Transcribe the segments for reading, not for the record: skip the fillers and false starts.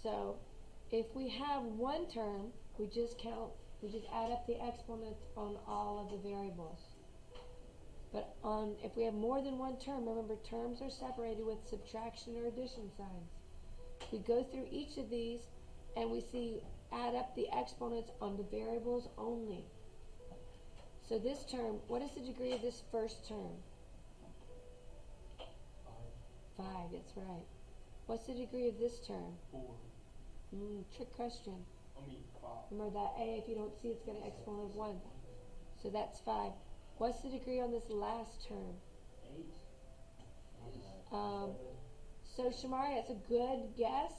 So if we have one term, we just add up the exponents on all of the variables. But if we have more than one term, remember terms are separated with subtraction or addition signs. We go through each of these and we see add up the exponents on the variables only. So this term, what is the degree of this first term? 5, that's right. What's the degree of this term? 4. Trick question. 5. Remember that A, if you don't see, it's going to exponent of 1. So that's 5. What's the degree on this last term? 8. So Shamari, that's a good guess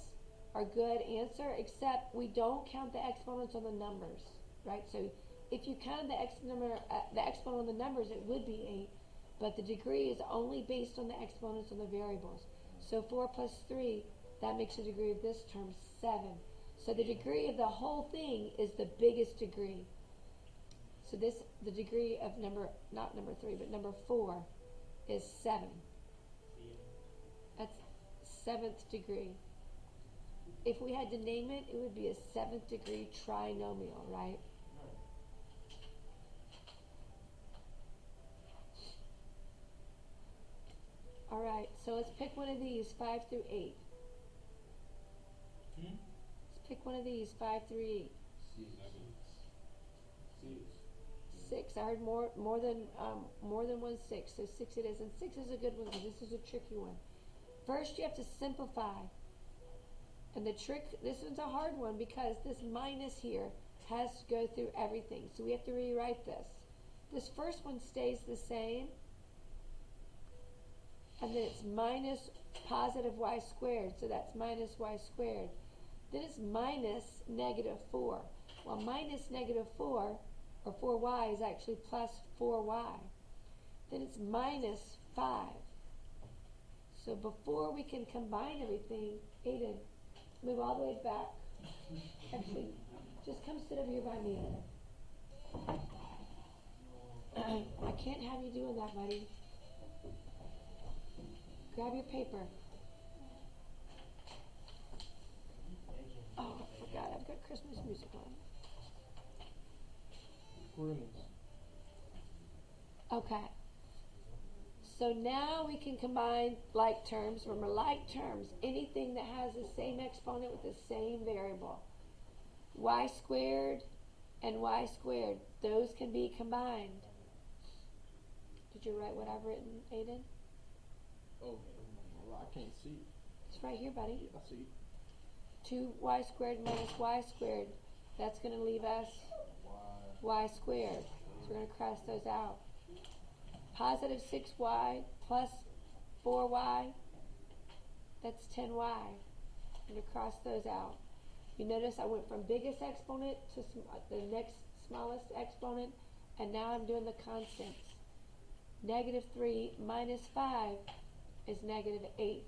or good answer, except we don't count the exponents on the numbers, right? So if you counted the exponent on the numbers, it would be 8, but the degree is only based on the exponents on the variables. So 4 plus 3, that makes the degree of this term 7. So the degree of the whole thing is the biggest degree. So the degree of not number 3, but number 4 is 7. That's 7th degree. If we had to name it, it would be a 7th degree trinomial, right? All right, so let's pick one of these, 5 through 8. Let's pick one of these, 5 through 8. 6. I heard more than one 6. So 6 it is, and 6 is a good one because this is a tricky one. First, you have to simplify, and this one's a hard one because this minus here has to go through everything. So we have to rewrite this. This first one stays the same, and then it's minus positive y squared. So that's minus y squared. Then it's minus negative 4. Well, minus negative 4, or 4y, is actually plus 4y. Then it's minus 5. So before we can combine everything, Aiden, move all the way back. Actually, just come sit over here by me. I can't have you doing that, buddy. Grab your paper. Oh, I forgot. I've got Christmas music on. Okay. So now we can combine like terms. Remember, like terms, anything that has the same exponent with the same variable. Y squared and y squared, those can be combined. Did you write what I've written, Aiden? Oh, well, I can't see. It's right here, buddy. I see. 2y squared minus y squared. That's going to leave us y squared. So we're going to cross those out. Positive 6y plus 4y, that's 10y. I'm going to cross those out. You notice I went from biggest exponent to the next smallest exponent, and now I'm doing the constants. Negative 3 minus 5 is negative 8.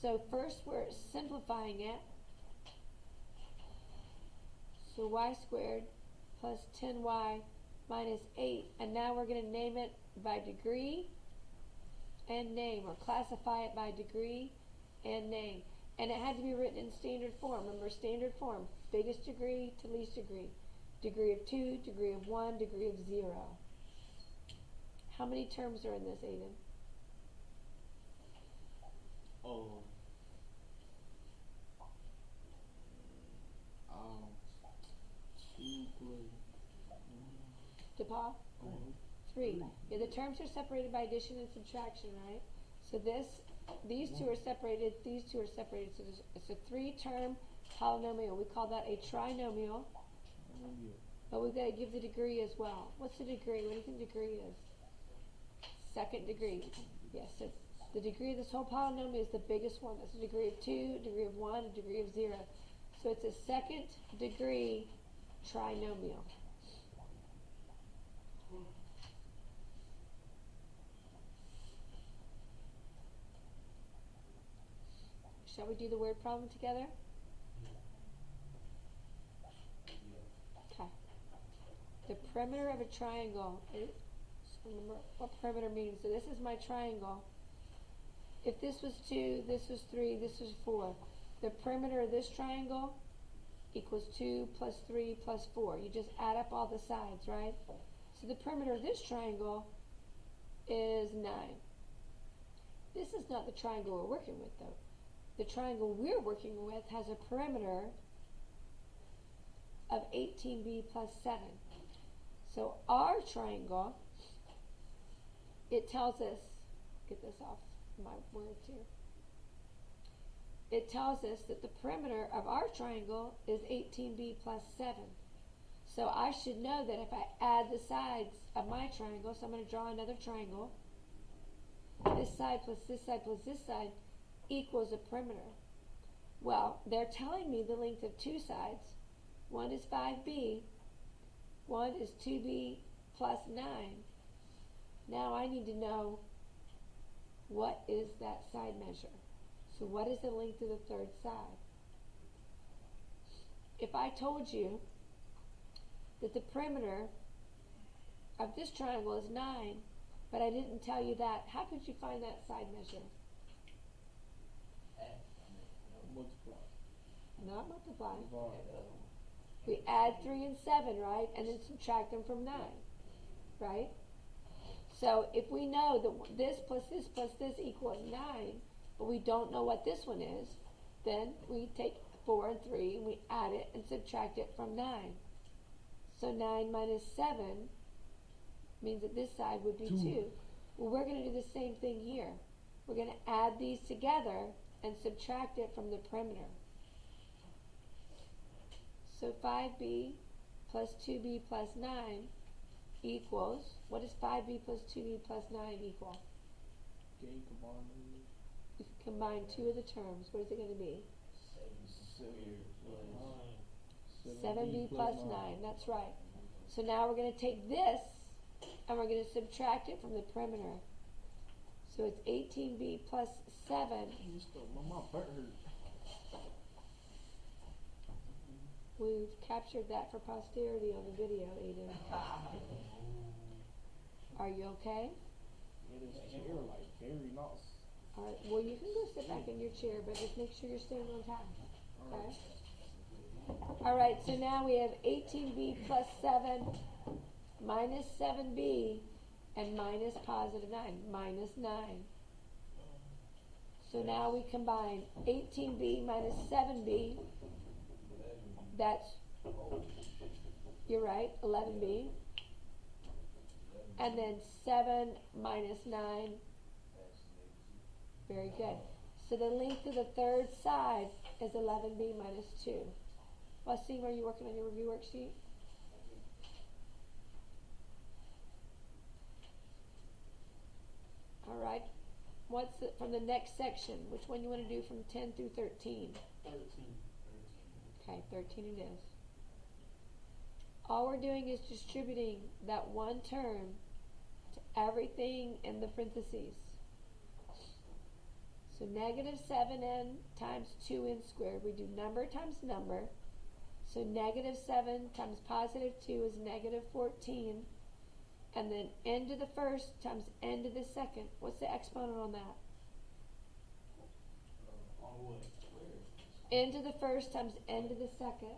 So first we're simplifying it. So y squared plus 10y minus 8, and now we're going to name it by degree and name, or classify it by degree and name. And it had to be written in standard form. Remember, standard form, biggest degree to least degree. Degree of 2, degree of 1, degree of 0. How many terms are in this, Aiden? Oh. DePaul? 3. Yeah, the terms are separated by addition and subtraction, right? So these two are separated, these two are separated. So it's a 3-term polynomial. We call that a trinomial. But we've got to give the degree as well. What's the degree? What do you think the degree is? Second degree. Yes, so the degree of this whole polynomial is the biggest one. That's a degree of 2, degree of 1, a degree of 0. So it's a second degree trinomial. Shall we do the word problem together? Okay. The perimeter of a triangle is, remember what perimeter means. So this is my triangle. If this was 2, this was 3, this was 4. the perimeter of this triangle equals 2 plus 3 plus 4. You just add up all the sides, right? So the perimeter of this triangle is 9. This is not the triangle we're working with, though. The triangle we're working with has a perimeter of 18b plus 7. So our triangle, it tells us, get this off my words here. It tells us that the perimeter of our triangle is 18b plus 7. So I should know that if I add the sides of my triangle, so I'm going to draw another triangle, this side plus this side plus this side equals a perimeter. Well, they're telling me the length of two sides. One is 5b, one is 2b plus 9. Now I need to know what is that side measure. So what is the length of the third side? If I told you that the perimeter of this triangle is 9, but I didn't tell you that, how could you find that side measure? Multiply. Not multiply. Divide. We add 3 and 7, right? And then subtract them from 9, right? So if we know that this plus this equals 9, but we don't know what this one is, then we take 4 and 3 and we add it and subtract it from 9. So 9 minus 7 means that this side would be 2. Well, we're going to do the same thing here. We're going to add these together and subtract it from the perimeter. So 5b plus 2b plus 9 equals, what does 5b plus 2b plus 9 equal? Gain combined. You can combine two of the terms. What is it going to be? 7b plus 9. That's right. So now we're going to take this and we're going to subtract it from the perimeter. So it's 18b plus 7. My butt hurt. We've captured that for posterity on the video, Aiden. Are you okay? Yeah, this chair like very nice. All right. Well, you can go sit back in your chair, but just make sure you're staying on time. Okay? All right. So now we have 18b plus 7 minus 7b and minus positive 9, minus 9. So now we combine 18b minus 7b. That's, you're right, 11b. And then 7 minus 9. Very good. So the length of the third side is 11b minus 2. Wasim, are you working on your review worksheet? All right. What's it from the next section? Which one you want to do from 10 through 13? 13. Okay, 13 it is. All we're doing is distributing that one term to everything in the parentheses. So negative 7n times 2n squared. We do number times number. So negative 7 times positive 2 is negative 14. And then n to the first times n to the second. What's the exponent on that? On what? N to the first times n to the second.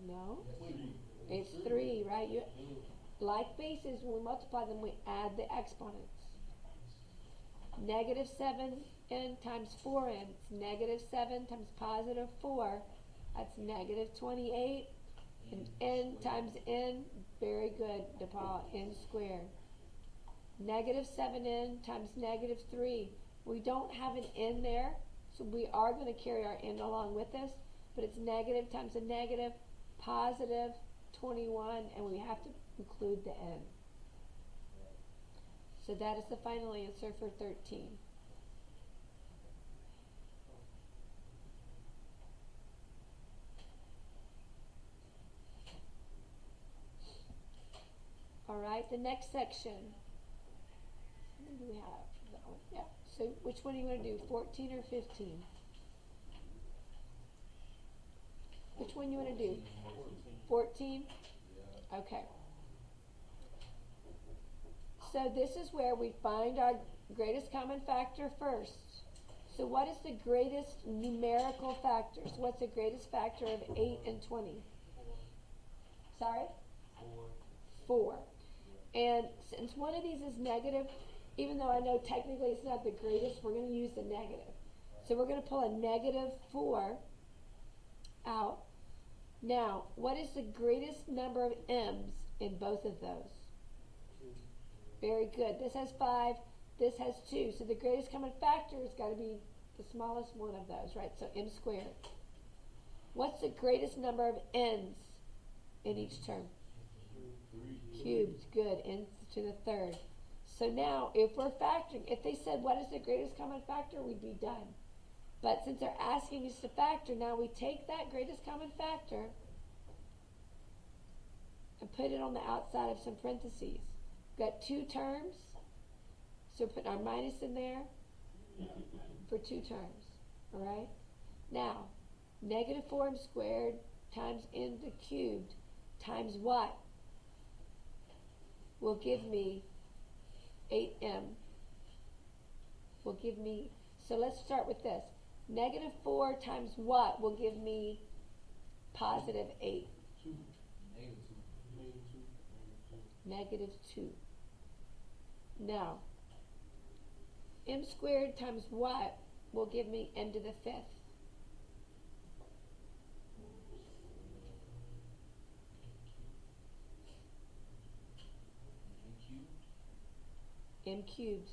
No. It's 3, right? You, like bases, when we multiply them, we add the exponents. Negative 7n times 4n. It's negative 7 times positive 4. That's negative 28. And n times n. Very good, DePaul. N squared. Negative 7n times negative 3. We don't have an n there, so we are going to carry our n along with us. But it's negative times a negative, positive 21, and we have to include the n. So that is the final answer for 13. All right, the next section. How many do we have? That one. Yeah. So which one do you want to do, 14 or 15? Which one you want to do? 14? Okay. So this is where we find our greatest common factor first. So So what is the greatest numerical factor? So what's the greatest factor of 8 and 20? Sorry? 4. And since one of these is negative, even though I know technically it's not the greatest, we're going to use the negative. So we're going to pull a negative 4 out. Now, what is the greatest number of m's in both of those? Very good. This has 5, this has 2. So the greatest common factor has got to be the smallest one of those, right? So m squared. What's the greatest number of n's in each term? Cubed. Good. N to the third. So now, if we're factoring, if they said what is the greatest common factor, we'd be done. But since they're asking us to factor, now we take that greatest common factor and put it on the outside of some parentheses. We've got 2 terms, so we're putting our minus in there for 2 terms. All right? Now, negative 4m squared times n to the cubed times what will give me 8m. Will give me, so let's start with this. Negative 4 times what will give me positive 8? Negative 2. Now, m squared times what will give me n to the 5th? M cubed.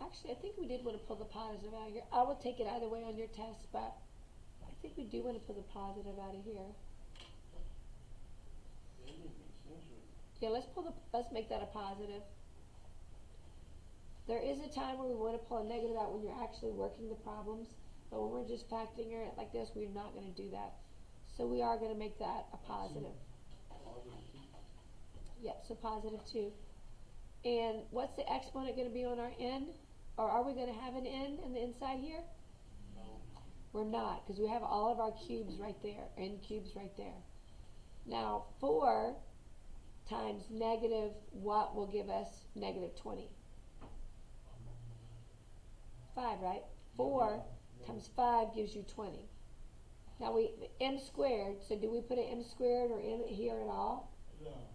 Actually, I think we did want to pull the positive out of here. I will take it either way on your test, but I think we do want to pull the positive out of here. Yeah, let's make that a positive. There is a time where we want to pull a negative out when you're actually working the problems, but when we're just factoring it like this, we're not going to do that. So we are going to make that a positive. Yep, so positive 2. And what's the exponent going to be on our end? Or are we going to have an n in the inside here? No. We're not, because we have all of our cubes right there, n cubes right there. Now, 4 times negative what will give us negative 20? 5, right? 4 times 5 gives you 20. Now m squared, so do we put an m squared or m here at all?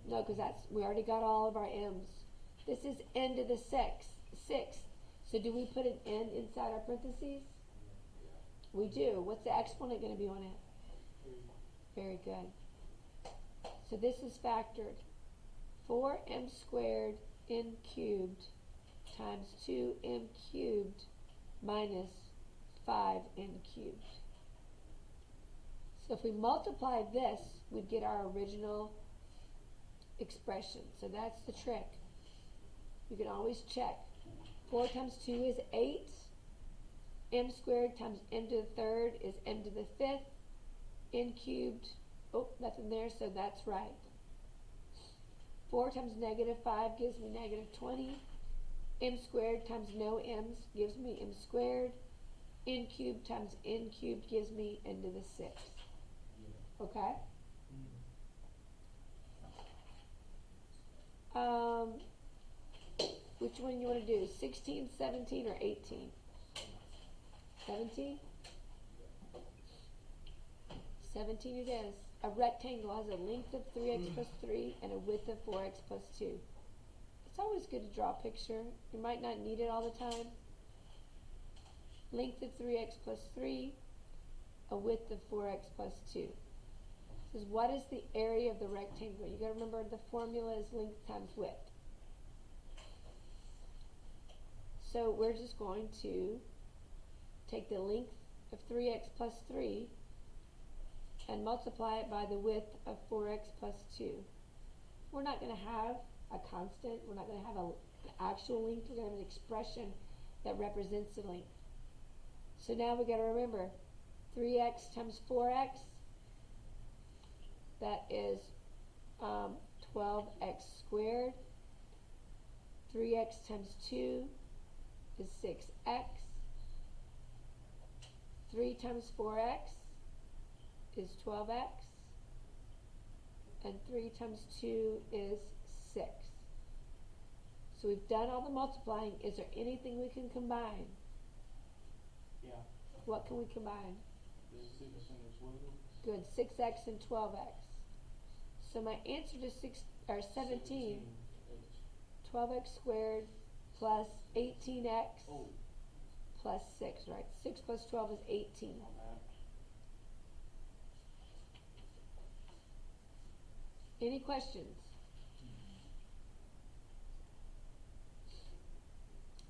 No, because we already got all of our m's. This is n to the 6th. So do we put an n inside our parentheses? We do. What's the exponent going to be on it? Very good. So this is factored. 4m squared n cubed times 2m cubed minus 5n cubed. So if we multiply this, we'd get our original expression. So that's the trick. You can always check. 4 times 2 is 8. M squared times n to the third is m to the 5th. N cubed, oh, nothing there, so that's right. 4 times negative 5 gives me negative 20. M squared times no m's gives me m squared. N cubed times n cubed gives me n to the 6th. Okay? Which one you want to do? 16, 17, or 18? 17? 17 it is. A rectangle has a length of 3x plus 3 and a width of 4x plus 2. It's always good to draw a picture. You might not need it all the time. Length of 3x plus 3, a width of 4x plus 2. It says, what is the area of the rectangle? You got to remember the formula is length times width. So we're just going to take the length of 3x plus 3 and multiply it by the width of 4x plus 2. We're not going to have a constant. We're not going to have an actual length. We're going to have an expression that represents the length. So now we've got to remember 3x times 4x, that is 12x squared. 3x times 2 is 6x. 3 times 4x is 12x. and 3 times 2 is 6. So we've done all the multiplying. Is there anything we can combine? Yeah. What can we combine? The 6 and the 12. Good, 6x and 12x. So my answer to 17, 12x squared plus 18x Oh, plus 6, right? 6 plus 12 is 18. my bad. Any questions?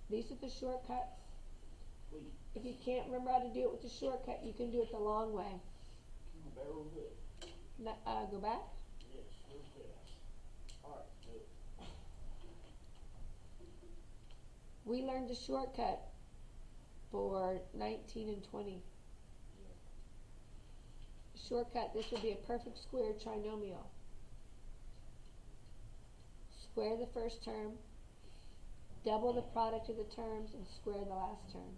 These are the shortcuts. Wait, If you can't remember how to do it with the shortcut, you can do it the long way. can you barrel good? Go back. Yes, real fast. Alright, good. We learned the shortcut for 19 and 20. Shortcut, this would be a perfect square trinomial. Square the first term, double the product of the terms, and square the last term.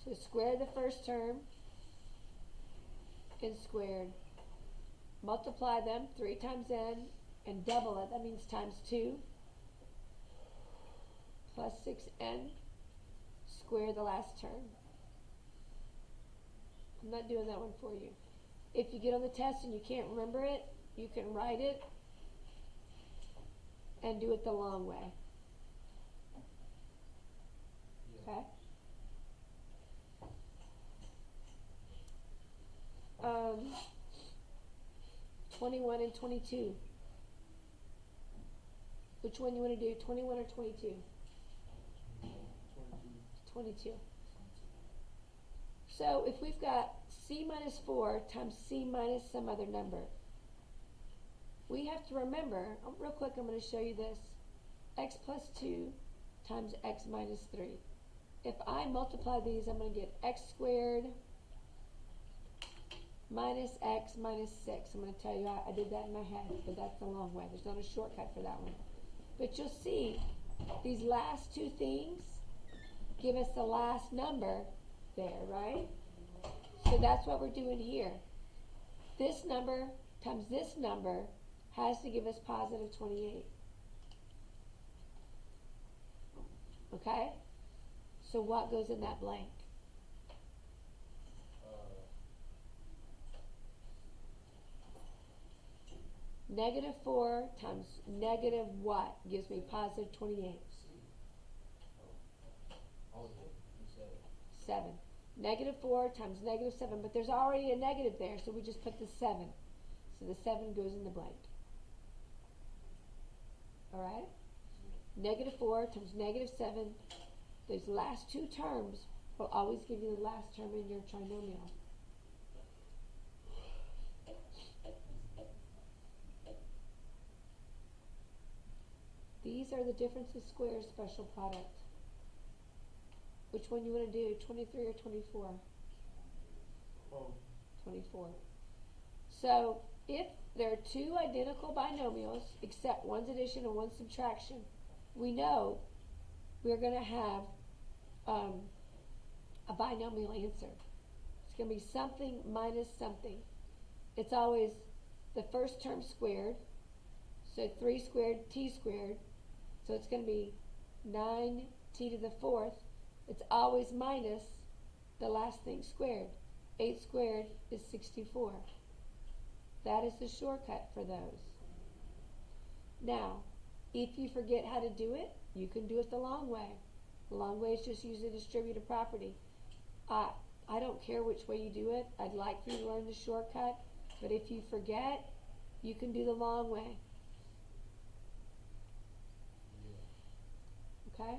So square the first term and squared. Multiply them 3 times n and double it. That means times 2 plus 6n. Square the last term. I'm not doing that one for you. If you get on the test and you can't remember it, you can write it and do it the long way. Okay? 21 and 22. Which one you want to do, 21 or 22? 22. So if we've got c minus 4 times c minus some other number, we have to remember, real quick I'm going to show you this, x plus 2 times x minus 3. If I multiply these, I'm going to get x squared minus x minus 6. I'm going to tell you I did that in my head, but that's the long way. There's not a shortcut for that one. But you'll see these last two things give us the last number there, right? So that's what we're doing here. This number times this number has to give us positive 28. Okay? So what goes in that blank? Negative 4 times negative what gives me positive 28? 7. Negative 4 times negative 7, but there's already a negative there, so we just put the 7. So the 7 goes in the blank. Alright? Negative 4 times negative 7, those last two terms will always give you the last term in your trinomial. These are the difference of squares special product. Which one you want to do, 23 or 24? 24. So if there are two identical binomials, except one's addition and one's subtraction, we know we're going to have a binomial answer. It's going to be something minus something. It's always the first term squared, so 3 squared, t squared, so it's going to be 9t to the 4th. It's always minus the last thing squared. 8 squared is 64. That is the shortcut for those. Now, if you forget how to do it, you can do it the long way. The long way is just use the distributive property. I don't care which way you do it. I'd like for you to learn the shortcut, but if you forget, you can do the long way. Okay?